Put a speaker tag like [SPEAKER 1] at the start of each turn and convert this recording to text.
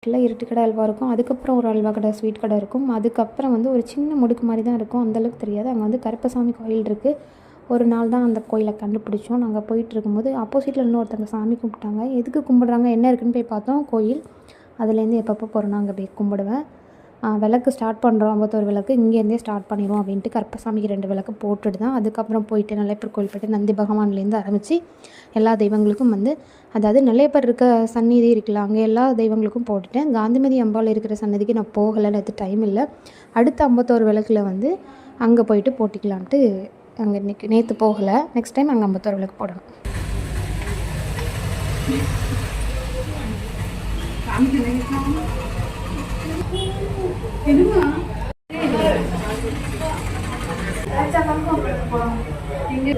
[SPEAKER 1] எல்லாம் இருட்டு கடை அல்வா இருக்கும். அதுக்கப்புறம் ஒரு அல்வா கடை, ஸ்வீட் கடை இருக்கும். அதுக்கப்புறம் வந்து ஒரு சின்ன முடுக்கு மாதிரி தான் இருக்கும். அந்தளவுக்கு தெரியாது. அங்கே வந்து கருப்பசாமி கோயில் இருக்குது. ஒரு நாள் தான் அந்த கோயிலை கண்டுபிடிச்சோம். நாங்கள் போயிட்டுருக்கும்போது ஆப்போசிட்டில் இன்னொருத்தவங்க சாமி கும்பிட்டாங்க. எதுக்கு கும்பிட்றாங்க என்ன இருக்குதுன்னு போய் பார்த்தோம். கோயில். அதுலேருந்து எப்பப்போ போகிறோன்னா அங்கே போய் கும்பிடுவேன். விளக்கு ஸ்டார்ட் பண்ணுறோம். 51 விளக்கு இங்கேருந்தே ஸ்டார்ட் பண்ணிடுவோம் அப்படின்ட்டு கருப்பசாமிக்கு 2 விளக்கு போட்டுட்டு தான் அதுக்கப்புறம் போயிட்டு நெல்லையப்பர் கோயில் போய்ட்டு நந்தி பகவான்லேருந்து ஆரம்பித்து எல்லா தெய்வங்களுக்கும் வந்து அதாவது நெல்லையப்பர் இருக்க சந்நிதி இருக்குல்ல, அங்கே எல்லா தெய்வங்களுக்கும் போட்டுட்டேன். காந்திமதி அம்பாள் இருக்கிற சன்னதிக்கு நான் போகலை, நேற்று டைம் இல்லை. அடுத்த 51 விளக்கில் வந்து அங்கே போயிட்டு போட்டிக்கலான்ட்டு அங்கே நேற்று போகலை. நெக்ஸ்ட் டைம் அங்கே 51 விளக்கு போடணும். எங்க